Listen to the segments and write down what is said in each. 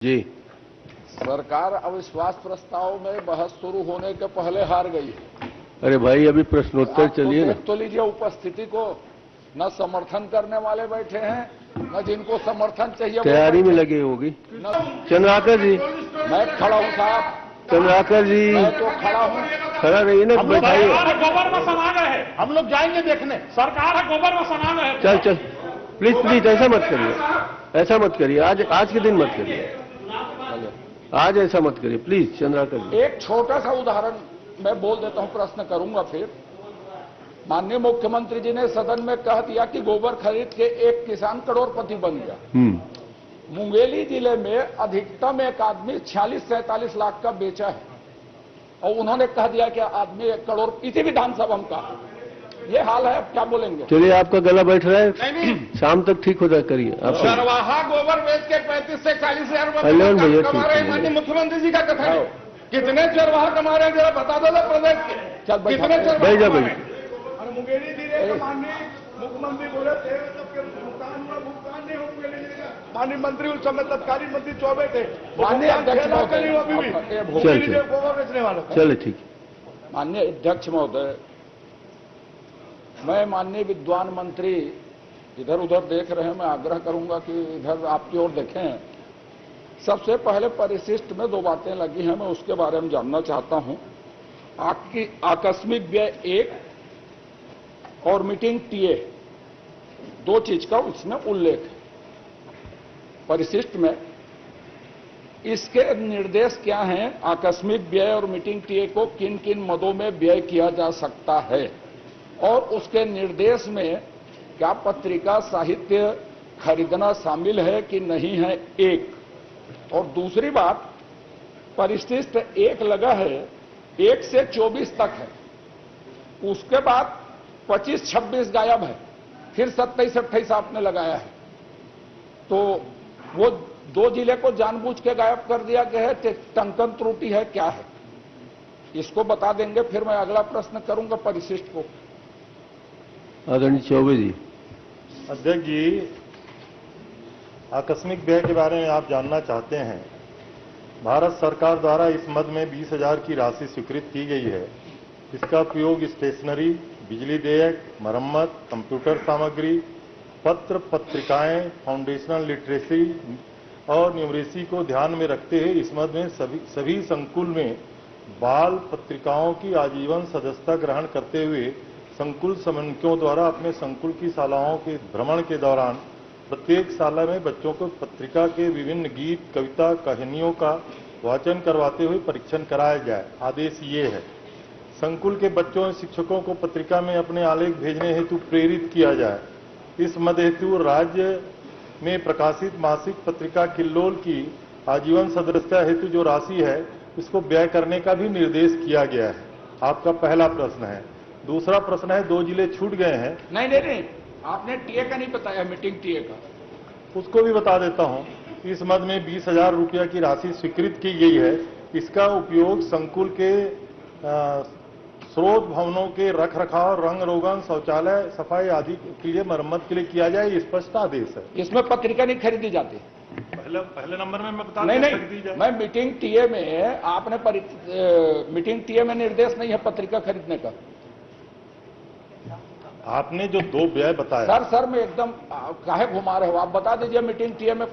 जी सरकार अविश्वास प्रस्ताव में बहस शुरू होने के पहले हार गई। अरे भाई अभी प्रश्नोत्तर आप चलिए ना। देख तो लीजिए उपस्थिति को, न समर्थन करने वाले बैठे हैं, न जिनको समर्थन चाहिए तैयारी में लगे होगी। चंद्राकर जी, मैं खड़ा हूं साहब, चंद्राकर जी मैं तो खड़ा हूं। खड़ा रहिए ना, बैठाइए। गोबर में सना गए हैं, हम लोग जाएंगे देखने। सरकार है गोबर में सना गए हैं। चल चल प्लीज प्लीज ऐसा मत करिए, ऐसा मत करिए, आज के दिन मत करिए, आज ऐसा मत करिए प्लीज। चंद्राकर जी, एक छोटा सा उदाहरण मैं बोल देता हूं, प्रश्न करूंगा फिर। माननीय मुख्यमंत्री जी ने सदन में कह दिया कि गोबर खरीद के एक किसान करोड़पति बन गया। मुंगेली जिले में अधिकतम एक आदमी 46-47 लाख का बेचा है और उन्होंने कह दिया कि आदमी 1 करोड़, इसी विधानसभा का ये हाल है। अब क्या बोलेंगे? चलिए आपका गला बैठ रहा है, शाम तक ठीक हो जाए, करिए आप। चरवाहा गोबर बेच के 35 से 40 हजार कल्याण भैया कमा रहे हैं। माननीय मुख्यमंत्री जी का कथन है। कितने चरवाहा कमा रहे हैं जरा बता दो ना प्रदेश के। कितने बैठ जा भाई। मुंगेली जिले के माननीय मुख्यमंत्री बोले थे जब भुगतान हुआ, भुगतान नहीं हो मुंगेली जिले का। माननीय मंत्री उस समय तत्कालीन मंत्री चौबे थे। माननीय अध्यक्ष गोबर बेचने वालों। चले ठीक। माननीय अध्यक्ष महोदय, मैं माननीय विद्वान मंत्री इधर उधर देख रहे हैं, मैं आग्रह करूंगा कि इधर आपकी ओर देखें। सबसे पहले परिशिष्ट में 2 बातें लगी हैं, मैं उसके बारे में जानना चाहता हूं। आपकी आकस्मिक व्यय 1 और मीटिंग टीए 2 चीज का उसमें उल्लेख है परिशिष्ट में। इसके निर्देश क्या हैं? आकस्मिक व्यय और मीटिंग टीए को किन किन मदों में व्यय किया जा सकता है और उसके निर्देश में क्या पत्रिका साहित्य खरीदना शामिल है कि नहीं है, एक। और दूसरी बात, परिशिष्ट 1 लगा है, 1 से 24 तक है, उसके बाद 25-26 गायब है, फिर 27-28 आपने लगाया है। तो वो 2 जिले को जानबूझ के गायब कर दिया गया है, टंकन त्रुटि है, क्या है? इसको बता देंगे, फिर मैं अगला प्रश्न करूंगा परिशिष्ट को। आदरणीय चौबे जी। अध्यक्ष जी, आकस्मिक व्यय के बारे में आप जानना चाहते हैं। भारत सरकार द्वारा इस मद में 20,000 की राशि स्वीकृत की गई है। इसका उपयोग स्टेशनरी, बिजली देयक, मरम्मत, कंप्यूटर सामग्री, पत्र पत्रिकाएं, फाउंडेशनल लिटरेसी और न्यूमरेसी को ध्यान में रखते हुए इस मद में सभी संकुल में बाल पत्रिकाओं की आजीवन सदस्यता ग्रहण करते हुए संकुल समन्वयकों द्वारा अपने संकुल की शालाओं के भ्रमण के दौरान प्रत्येक शाला में बच्चों को पत्रिका के विभिन्न गीत, कविता, कहानियों का वाचन करवाते हुए परीक्षण कराया जाए। आदेश ये है, संकुल के बच्चों और शिक्षकों को पत्रिका में अपने आलेख भेजने हेतु प्रेरित किया जाए। इस मद हेतु राज्य में प्रकाशित मासिक पत्रिका किल्लोल की आजीवन सदस्यता हेतु जो राशि है, इसको व्यय करने का भी निर्देश किया गया है। आपका पहला प्रश्न है। दूसरा प्रश्न है, 2 जिले छूट गए हैं। नहीं, आपने टीए का नहीं बताया, मीटिंग टीए का। उसको भी बता देता हूं। इस मद में 20,000 रुपया की राशि स्वीकृत की गई है। इसका उपयोग संकुल के स्रोत भवनों के रख रखाव, रंग रोगन, शौचालय सफाई आदि के लिए मरम्मत के लिए किया जाए, ये स्पष्ट आदेश है। इसमें पत्रिका नहीं खरीदी जाती। पहले नंबर में मैं बता नहीं, मैं मीटिंग टीए में आपने मीटिंग टीए में निर्देश नहीं है पत्रिका खरीदने का। आपने जो 2 व्यय बताया। सर मैं एकदम काहे घुमा रहे हो? आप बता दीजिए, मीटिंग टीए में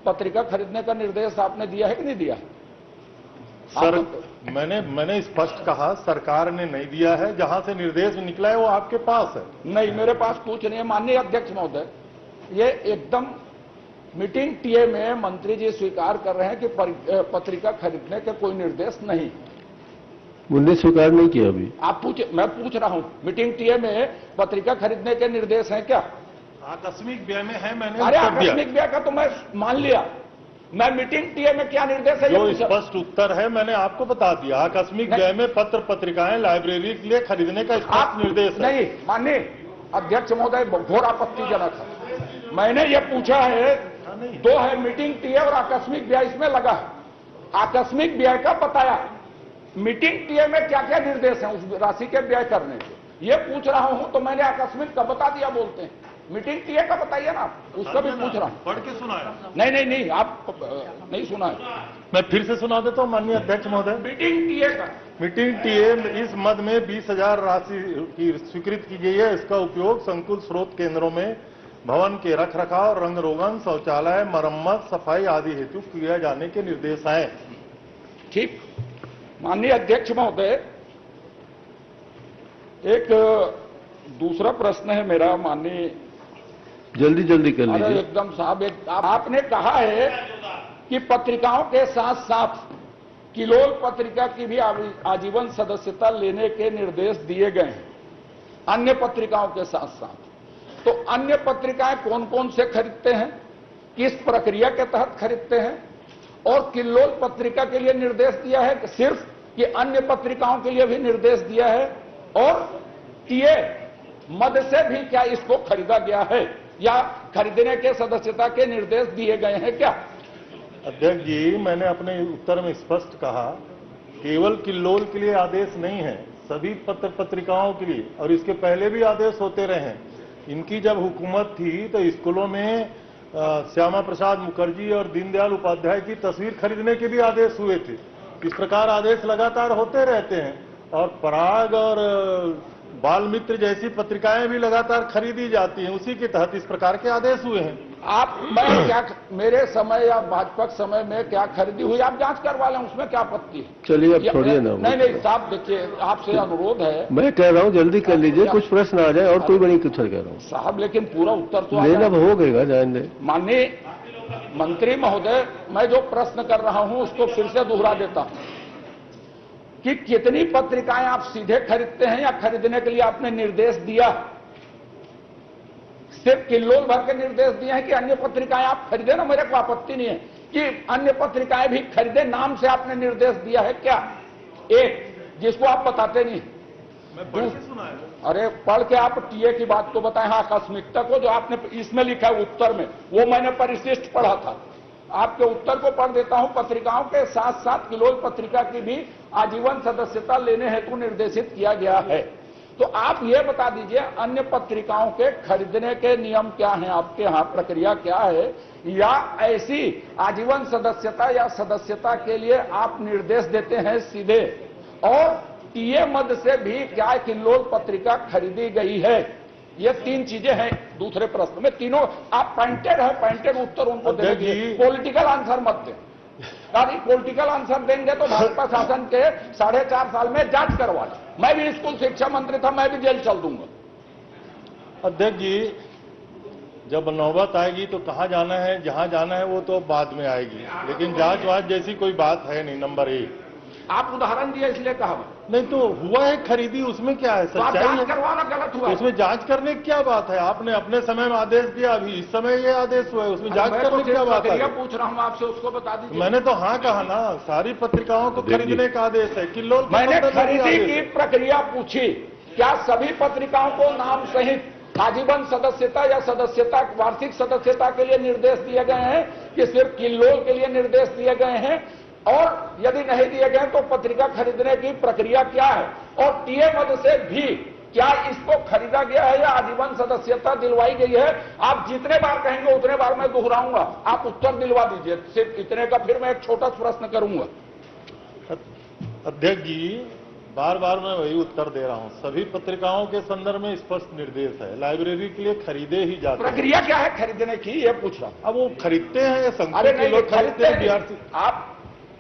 पत्रिका खरीदने का निर्देश आपने दिया है कि नहीं दिया? सर मैंने स्पष्ट कहा, सरकार ने नहीं दिया है। जहां से निर्देश निकला है वो आपके पास है। नहीं, मेरे पास कुछ नहीं है। माननीय अध्यक्ष महोदय, ये एकदम मीटिंग टीए में मंत्री जी स्वीकार कर रहे हैं कि पत्रिका खरीदने के कोई निर्देश नहीं। मुझे स्वीकार नहीं किया अभी। आप मैं पूछ रहा हूं, मीटिंग टीए में पत्रिका खरीदने के निर्देश हैं क्या? आकस्मिक व्यय में है। मैंने अरे आकस्मिक व्यय का तो मैं मान लिया, मैं मीटिंग टीए में क्या निर्देश है जो स्पष्ट उत्तर है मैंने आपको बता दिया। आकस्मिक व्यय में पत्र पत्रिकाएं लाइब्रेरी के लिए खरीदने का स्पष्ट निर्देश है। नहीं, माननीय अध्यक्ष महोदय, घोर आपत्तिजनक है। मैंने ये पूछा है, 2 है मीटिंग टीए और आकस्मिक व्यय, इसमें लगा है। आकस्मिक व्यय का बताया, मीटिंग टीए में क्या क्या निर्देश हैं उस राशि के व्यय करने के, ये पूछ रहा हूं। तो मैंने आकस्मिक का बता दिया बोलते हैं। मीटिंग टीए का बताइए ना, उसका भी पूछ रहा हूं। पढ़ के सुनाया। नहीं, आप नहीं सुना है। मैं फिर से सुना देता हूँ माननीय अध्यक्ष महोदय। मीटिंग टीए का, मीटिंग टीए इस मद में 20,000 राशि की स्वीकृत की गई है। इसका उपयोग संकुल स्रोत केंद्रों में भवन के रखरखाव, रंग रोगन, शौचालय, मरम्मत, सफाई आदि हेतु किए जाने के निर्देश हैं। ठीक। माननीय अध्यक्ष महोदय, एक दूसरा प्रश्न है मेरा। माननीय जल्दी कर अरे लीजिए। एकदम साहब, आपने कहा है कि पत्रिकाओं के साथ साथ किलोल पत्रिका की भी आजीवन सदस्यता लेने के निर्देश दिए गए हैं, अन्य पत्रिकाओं के साथ साथ। तो अन्य पत्रिकाएं कौन कौन से खरीदते हैं, किस प्रक्रिया के तहत खरीदते हैं, और किलोल पत्रिका के लिए निर्देश दिया है कि सिर्फ कि अन्य पत्रिकाओं के लिए भी निर्देश दिया है, और टीए मद से भी क्या इसको खरीदा गया है या खरीदने के सदस्यता के निर्देश दिए गए हैं क्या? अध्यक्ष जी, मैंने अपने उत्तर में स्पष्ट कहा, केवल किल्लोल के लिए आदेश नहीं है, सभी पत्र पत्रिकाओं के लिए, और इसके पहले भी आदेश होते रहे हैं। इनकी जब हुकूमत थी तो स्कूलों में श्यामा प्रसाद मुखर्जी और दीनदयाल उपाध्याय की तस्वीर खरीदने के भी आदेश हुए थे। इस प्रकार आदेश लगातार होते रहते हैं, और पराग और बाल मित्र जैसी पत्रिकाएं भी लगातार खरीदी जाती हैं। उसी के तहत इस प्रकार के आदेश हुए हैं। मैं क्या, मेरे समय या भाजपा के समय में क्या खरीदी हुई, आप जांच करवा लें, उसमें क्या आपत्ति है? चलिए अब छोड़िए ना। नहीं साहब, देखिए आपसे अनुरोध है। मैं कह रहा हूँ जल्दी कर लीजिए, कुछ प्रश्न आ जाए, और कोई बड़ी कुछ कह रहा हूँ साहब, लेकिन पूरा उत्तर तो लेना हो गएगा, जाने दे। माननीय मंत्री महोदय, मैं जो प्रश्न कर रहा हूं उसको फिर से दोहरा देता हूं कि कितनी पत्रिकाएं आप सीधे खरीदते हैं या खरीदने के लिए आपने निर्देश दिया? सिर्फ किल्लोल भर के निर्देश दिए हैं कि अन्य पत्रिकाएं आप खरीदे ना? मेरे को आपत्ति नहीं है कि अन्य पत्रिकाएं भी खरीदे, नाम से आपने निर्देश दिया है क्या? एक जिसको आप बताते नहीं। मैं पढ़ के सुनाया। अरे पढ़ के आप टीए की बात तो बताएं। हाँ, आकस्मिकता को जो आपने इसमें लिखा है उत्तर में, वो मैंने परिशिष्ट पढ़ा था। आपके उत्तर को पढ़ देता हूं। पत्रिकाओं के साथ साथ किलोल पत्रिका की भी आजीवन सदस्यता लेने हेतु निर्देशित किया गया है। तो आप ये बता दीजिए, अन्य पत्रिकाओं के खरीदने के नियम क्या हैं आपके यहाँ, प्रक्रिया क्या है, या ऐसी आजीवन सदस्यता या सदस्यता के लिए आप निर्देश देते हैं सीधे? और टीए मद से भी क्या किल्लोल पत्रिका खरीदी गई है? ये तीन चीजें हैं दूसरे प्रश्न में। तीनों आप पॉइंटेड है, पॉइंटेड उत्तर उनको देंगे, पॉलिटिकल आंसर मत दें। यदि पॉलिटिकल आंसर देंगे तो भाजपा शासन के 4.5 साल में जांच करवा लें। मैं भी स्कूल शिक्षा मंत्री था, मैं भी जेल चल दूंगा। अध्यक्ष जी, जब नौबत आएगी तो कहां जाना है, जहां जाना है वो तो बाद में आएगी, लेकिन जांच वाच जैसी कोई बात है नहीं। नंबर 1, आप उदाहरण दिए इसलिए कहा। नहीं तो हुआ है खरीदी, उसमें क्या है? सच्चाई जांच है। करवाना गलत हुआ। उसमें जांच करने की क्या बात है? आपने अपने समय में आदेश दिया, अभी इस समय ये आदेश हुआ है, उसमें जांच करने की क्या बात है? पूछ रहा हूं आपसे, उसको बता दीजिए। मैंने तो हाँ कहा ना, सारी पत्रिकाओं को खरीदने का आदेश है। किल्लोल मैंने खरीदी की प्रक्रिया पूछी। क्या सभी पत्रिकाओं को नाम सहित आजीवन सदस्यता या सदस्यता, वार्षिक सदस्यता के लिए निर्देश दिए गए हैं कि सिर्फ किल्लोल के लिए निर्देश दिए गए हैं? और यदि नहीं दिए गए तो पत्रिका खरीदने की प्रक्रिया क्या है? और टीए मद से भी क्या इसको खरीदा गया है या आजीवन सदस्यता दिलवाई गई है? आप जितने बार कहेंगे उतने बार मैं दोहराऊंगा, आप उत्तर दिलवा दीजिए। सिर्फ इतने का फिर मैं एक छोटा प्रश्न करूंगा। अध्यक्ष जी, बार बार मैं वही उत्तर दे रहा हूं। सभी पत्रिकाओं के संदर्भ में स्पष्ट निर्देश है, लाइब्रेरी के लिए खरीदे ही जाते हैं। प्रक्रिया क्या है खरीदने की, ये पूछ रहा हूं। अब वो खरीदते हैं, संकुल अरे के नहीं, लोग खरीदते हैं, बिहार से। आप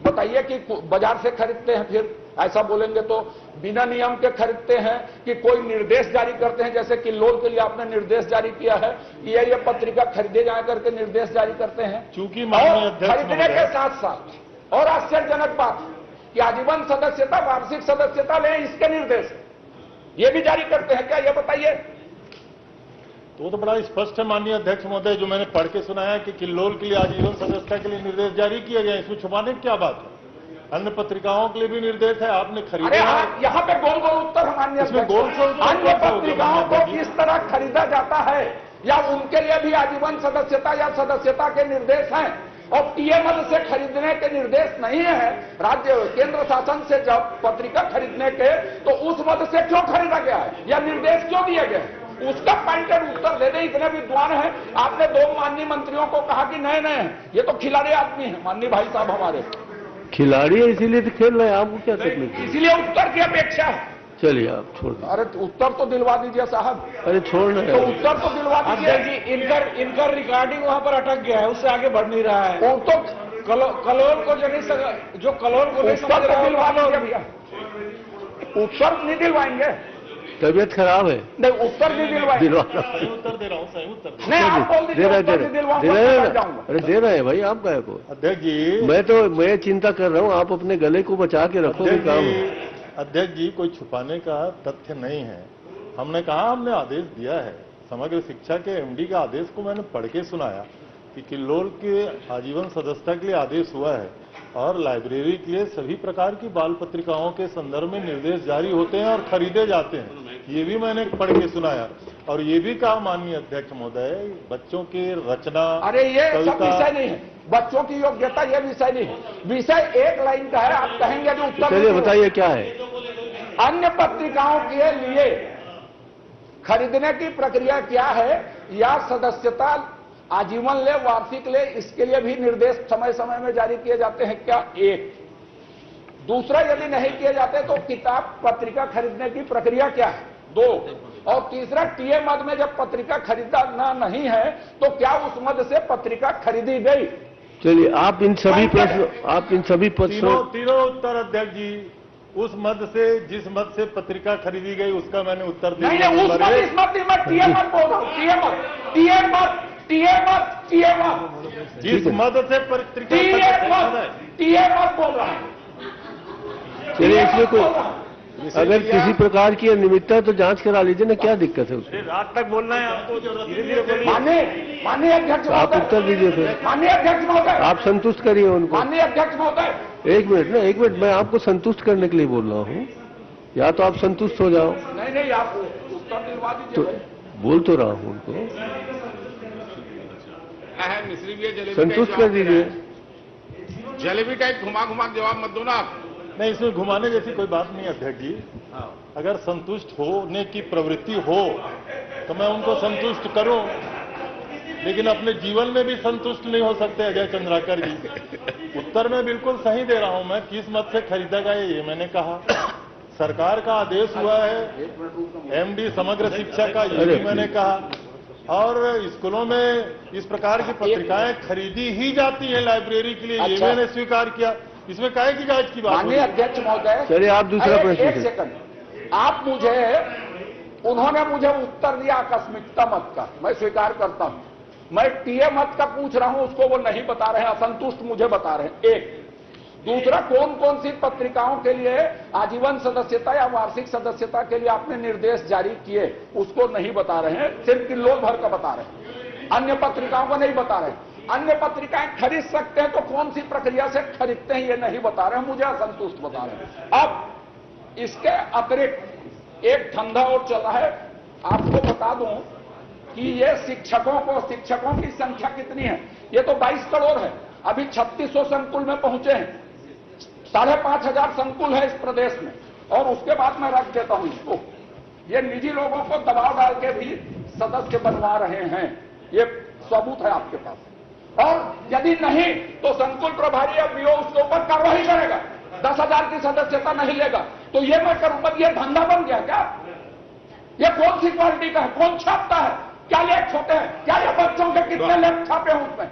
बताइए कि बाजार से खरीदते हैं, फिर ऐसा बोलेंगे तो बिना नियम के खरीदते हैं कि कोई निर्देश जारी करते हैं, जैसे कि किल्लोल के लिए आपने निर्देश जारी किया है, ये पत्रिका खरीदे जा करके निर्देश जारी करते हैं। चूंकि माननीय अध्यक्ष खरीदने के साथ साथ और आश्चर्यजनक बात कि आजीवन सदस्यता, वार्षिक सदस्यता लें, इसके निर्देश ये भी जारी करते हैं क्या, ये बताइए? तो बड़ा स्पष्ट है माननीय अध्यक्ष महोदय, जो मैंने पढ़ के सुनाया कि किल्लोल के लिए आजीवन सदस्यता के लिए निर्देश जारी किए गए। इसमें छुपाने की क्या बात है? अन्य पत्रिकाओं के लिए भी निर्देश है, आपने खरीदा है। यहाँ पे गोल गोल उत्तर है माननीय इसमें गोल गोल अन्य पत्रिकाओं को किस तरह खरीदा जाता है या उनके लिए भी आजीवन सदस्यता या सदस्यता के निर्देश हैं? और टीए मद से खरीदने के निर्देश नहीं है। राज्य केंद्र शासन से जब पत्रिका खरीदने के, तो उस मद से क्यों खरीदा गया है या निर्देश क्यों दिए गए? उसका पॉइंटेड उत्तर दे दें। इतने विद्वान हैं, आपने 2 माननीय मंत्रियों को कहा कि नए नए हैं, ये तो खिलाड़ी आदमी है माननीय भाई साहब हमारे। खिलाड़ी है इसीलिए तो खेल रहे हैं, आपको क्या तकलीफ है? इसीलिए उत्तर की अपेक्षा है। चलिए आप छोड़ दीजिए। अरे उत्तर तो दिलवा दीजिए साहब, अरे छोड़ना तो है। उत्तर तो दिलवा दीजिए। इनका रिकॉर्डिंग वहां पर अटक गया है, उससे आगे बढ़ नहीं रहा है। वो तो कलोल को जो नहीं जो कलोल को नहीं समझ उत्तर रहा तो है, दिलवा दीजिए भैया। उत्तर नहीं दिलवाएंगे, तबीयत खराब है, नहीं उत्तर नहीं दिलवाएंगे। दिलवा उत्तर दे रहा हूँ, सही उत्तर नहीं आप बोल दीजिए, उत्तर नहीं दिलवाऊंगा, मैं बैठ जाऊंगा। अरे दे रहे हैं भाई, आप काय को? अध्यक्ष जी, मैं चिंता कर रहा हूँ, आप अपने गले को बचा के रखो, ये काम है। अध्यक्ष जी, कोई छुपाने का तथ्य नहीं है। हमने कहा, हमने आदेश दिया है, समग्र शिक्षा के एमडी का आदेश को मैंने पढ़ के सुनाया कि किल्लोल के आजीवन सदस्यता के लिए आदेश हुआ है और लाइब्रेरी के लिए सभी प्रकार की बाल पत्रिकाओं के संदर्भ में निर्देश जारी होते हैं और खरीदे जाते हैं, ये भी मैंने पढ़ के सुनाया। और ये भी कहा माननीय अध्यक्ष महोदय, बच्चों के रचना, अरे ये सब कविता, विषय नहीं है, बच्चों की योग्यता ये विषय नहीं है। विषय एक लाइन का है, आप कहेंगे जो उत्तर चलिए बताइए क्या है? अन्य पत्रिकाओं के लिए खरीदने की प्रक्रिया क्या है, या सदस्यता आजीवन ले, वार्षिक ले, इसके लिए भी निर्देश समय समय में जारी किए जाते हैं क्या? एक। दूसरा, यदि नहीं किए जाते तो किताब पत्रिका खरीदने की प्रक्रिया क्या है? 2। और तीसरा, टीए मद में जब पत्रिका खरीदना नहीं है तो क्या उस मद से पत्रिका खरीदी गई? चलिए आप इन सभी प्रश्नों तीनों उत्तर अध्यक्ष जी, उस मद से, जिस मद से पत्रिका खरीदी गई उसका मैंने उत्तर दिया। नहीं, उस मद, इस मद, मैं टीए मद बोल रहा हूं, टीए मद, जिस मद से पत्रिका टीए मद बोल रहा हूं। चलिए इसमें कोई अगर किसी प्रकार की अनियमितता है तो जांच करा लीजिए ना, क्या दिक्कत है उसमें? रात तक बोलना है आपको। माननीय अध्यक्ष आप महोदय, उत्तर दीजिए फिर। माननीय अध्यक्ष महोदय, आप संतुष्ट करिए उनको। माननीय अध्यक्ष महोदय, एक मिनट, मैं आपको संतुष्ट करने के लिए बोल रहा हूँ, या तो आप संतुष्ट हो जाओ। नहीं आप उत्तर दिलवा तो दीजिए। बोल तो रहा हूँ उनको, मिश्री भी है, जलेबी संतुष्ट कर दीजिए। जलेबी टाइप घुमा जवाब मत दो ना आप। नहीं, इसमें घुमाने जैसी कोई बात नहीं अध्यक्ष जी। अगर संतुष्ट होने की प्रवृत्ति हो तो मैं उनको संतुष्ट करूं, लेकिन अपने जीवन में भी संतुष्ट नहीं हो सकते अजय चंद्राकर जी। उत्तर में बिल्कुल सही दे रहा हूं मैं, किस मत से खरीदा गया ये मैंने कहा। सरकार का आदेश हुआ है, एमडी समग्र शिक्षा का, ये भी मैंने कहा। और स्कूलों में इस प्रकार की पत्रिकाएं खरीदी ही जाती हैं लाइब्रेरी के लिए, ये मैंने स्वीकार किया। इसमें काहे की जांच की बात? माननीय अध्यक्ष महोदय, चलिए आप दूसरा प्रश्न एक सेकंड, आप उन्होंने मुझे उत्तर दिया आकस्मिकता मत का, मैं स्वीकार करता हूं। मैं टीए मत का पूछ रहा हूं, उसको वो नहीं बता रहे हैं, असंतुष्ट मुझे बता रहे हैं। एक। दूसरा, कौन कौन सी पत्रिकाओं के लिए आजीवन सदस्यता या वार्षिक सदस्यता के लिए आपने निर्देश जारी किए, उसको नहीं बता रहे हैं, सिर्फ किल्लोल भर का बता रहे हैं, अन्य पत्रिकाओं को नहीं बता रहे हैं। अन्य पत्रिकाएं खरीद सकते हैं तो कौन सी प्रक्रिया से खरीदते हैं ये नहीं बता रहे हैं, मुझे असंतुष्ट बता रहे हैं। अब इसके अतिरिक्त एक धंधा और चला है, आपको बता दूं कि ये शिक्षकों की संख्या कितनी है? ये तो 22 करोड़ है, अभी 3600 संकुल में पहुंचे हैं, 5500 संकुल है इस प्रदेश में, और उसके बाद मैं रख देता हूं इसको। ये निजी लोगों को दबाव डाल के भी सदस्य बनवा रहे हैं, ये सबूत है आपके पास। और यदि नहीं तो संकुल प्रभारी या बीओ उसके ऊपर कार्रवाई करेगा, 10,000 की सदस्यता नहीं लेगा तो ये मैं करूंगा। ये धंधा बन गया क्या? ये कौन सी क्वालिटी का है? कौन छापता है? क्या लेख छोटे हैं? क्या ये बच्चों के कितने लेख छापे हैं? उसमें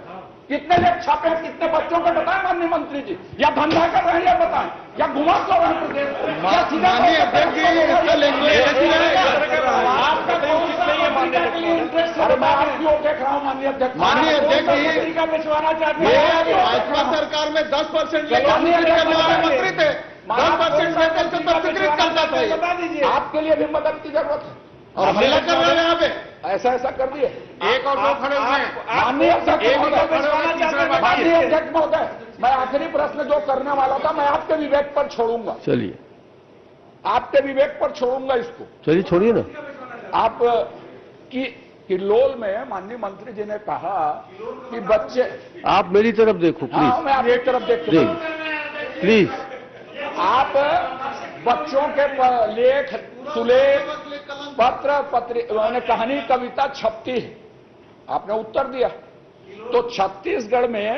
कितने लेख छापे हैं? कितने बच्चों को बताएं माननीय मंत्री जी? या धंधा कर रहे हैं या बताएं, या घुमा तो रहे हैं प्रदेश को? अरे मैं आपकी ओर देख रहा हूं माननीय अध्यक्ष। माननीय अध्यक्ष जी, का भिजवाना चाहते हैं। भाजपा सरकार में 10% करने वाले मंत्री थे, 10% वेतन से पंजीकृत करता था ये। बता दीजिए, आपके लिए भी मदद की जरूरत है और हमला कर रहे हैं यहाँ पे। ऐसा कर दिए। एक और 2 खड़े हुए हैं। माननीय अध्यक्ष महोदय, मैं आखिरी प्रश्न जो करने वाला था मैं आपके विवेक पर छोड़ूंगा। चलिए, आपके विवेक पर छोड़ूंगा इसको। चलिए छोड़िए ना। आप किल्लोल में माननीय मंत्री जी ने कहा कि बच्चे, आप मेरी तरफ देखो हाँ प्लीज, मैं आपकी तरफ देखूंगा, प्लीज। आप बच्चों के लेख सुलेख मैंने कहानी कविता छपती है, आपने उत्तर दिया। तो छत्तीसगढ़ में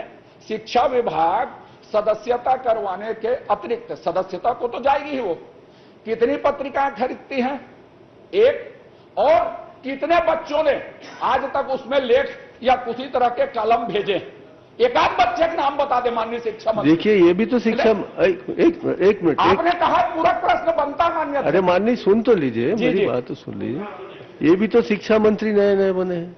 शिक्षा विभाग सदस्यता करवाने के अतिरिक्त, सदस्यता को तो जाएगी ही वो, कितनी पत्रिकाएं खरीदती हैं? एक। और कितने बच्चों ने आज तक उसमें लेख या किसी तरह के कलम भेजे? एक आध बच्चे का नाम बता दे माननीय शिक्षा मंत्री। देखिए, ये भी तो शिक्षा, एक मिनट, आपने कहा पूरा प्रश्न बनता मान्य। अरे माननीय सुन तो लीजिए, मेरी बात तो सुन लीजिए। ये भी तो शिक्षा मंत्री नए नए बने हैं।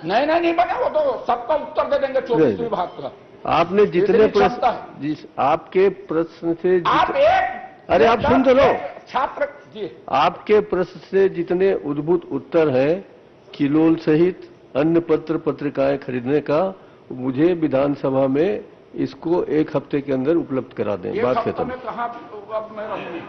नए नए नहीं बने, वो तो सबका उत्तर दे देंगे 24 विभाग का। आपने जितने प्रश्न, जिस आपके प्रश्न से आप एक, अरे आप सुन तो लो, छात्र जी, आपके प्रश्न से जितने उद्भूत उत्तर है किलोल सहित अन्य पत्र पत्रिकाएं खरीदने का, मुझे विधानसभा में इसको 1 हफ्ते के अंदर उपलब्ध करा दें। बात खत्म। कहा अब मैं रहूंगी।